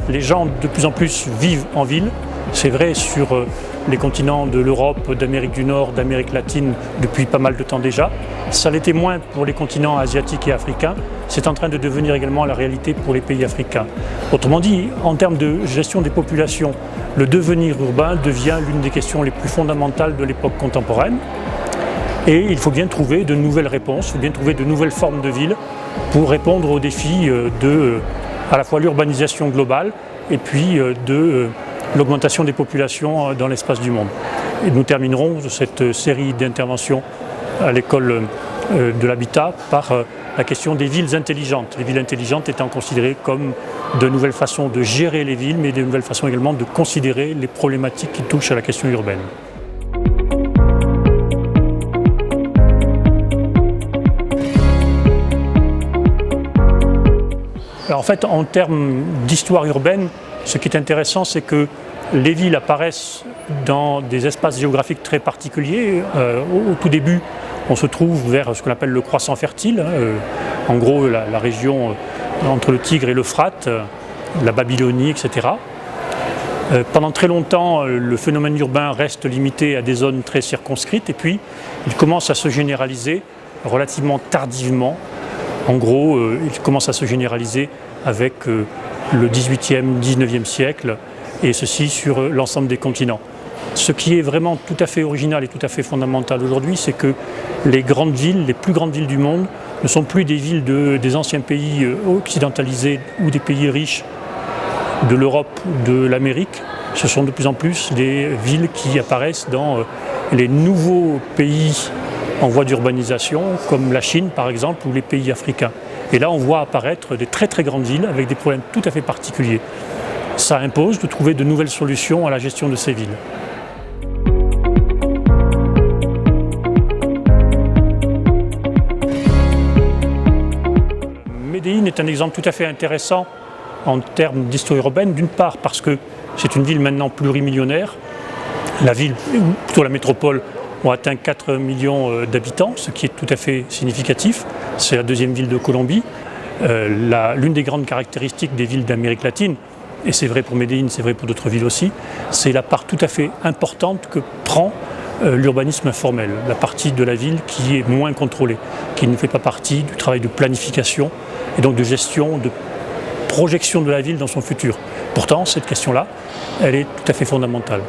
les gens de plus en plus vivent en ville. C'est vrai sur les continents de l'Europe, d'Amérique du Nord, d'Amérique latine depuis pas mal de temps déjà. Ça l'était moins pour les continents asiatiques et africains. C'est en train de devenir également la réalité pour les pays africains. Autrement dit, en termes de gestion des populations, le devenir urbain devient l'une des questions les plus fondamentales de l'époque contemporaine. Et il faut bien trouver de nouvelles réponses, il faut bien trouver de nouvelles formes de villes pour répondre aux défis de à la fois l'urbanisation globale et puis de l'augmentation des populations dans l'espace du monde. Et nous terminerons cette série d'interventions à l'école de l'habitat par la question des villes intelligentes. Les villes intelligentes étant considérées comme de nouvelles façons de gérer les villes, mais de nouvelles façons également de considérer les problématiques qui touchent à la question urbaine. Alors en fait, en termes d'histoire urbaine, ce qui est intéressant, c'est que les villes apparaissent dans des espaces géographiques très particuliers. Au tout début, on se trouve vers ce qu'on appelle le croissant fertile, en gros la région entre le Tigre et l'Euphrate, la Babylonie, etc. Pendant très longtemps, le phénomène urbain reste limité à des zones très circonscrites et puis il commence à se généraliser relativement tardivement. En gros, il commence à se généraliser avec le XVIIIe, XIXe siècle, et ceci sur l'ensemble des continents. Ce qui est vraiment tout à fait original et tout à fait fondamental aujourd'hui, c'est que les grandes villes, les plus grandes villes du monde, ne sont plus des villes des anciens pays occidentalisés ou des pays riches de l'Europe ou de l'Amérique. Ce sont de plus en plus des villes qui apparaissent dans les nouveaux pays en voie d'urbanisation, comme la Chine par exemple, ou les pays africains. Et là on voit apparaître des très très grandes villes avec des problèmes tout à fait particuliers. Ça impose de trouver de nouvelles solutions à la gestion de ces villes. Médéine est un exemple tout à fait intéressant en termes d'histoire urbaine, d'une part parce que c'est une ville maintenant plurimillionnaire. La ville, ou plutôt la métropole, ont atteint 4 millions d'habitants, ce qui est tout à fait significatif. C'est la deuxième ville de Colombie. L'une des grandes caractéristiques des villes d'Amérique latine, et c'est vrai pour Médéine, c'est vrai pour d'autres villes aussi, c'est la part tout à fait importante que prend l'urbanisme informel, la partie de la ville qui est moins contrôlée, qui ne fait pas partie du travail de planification et donc de gestion, de projection de la ville dans son futur. Pourtant, cette question-là, elle est tout à fait fondamentale.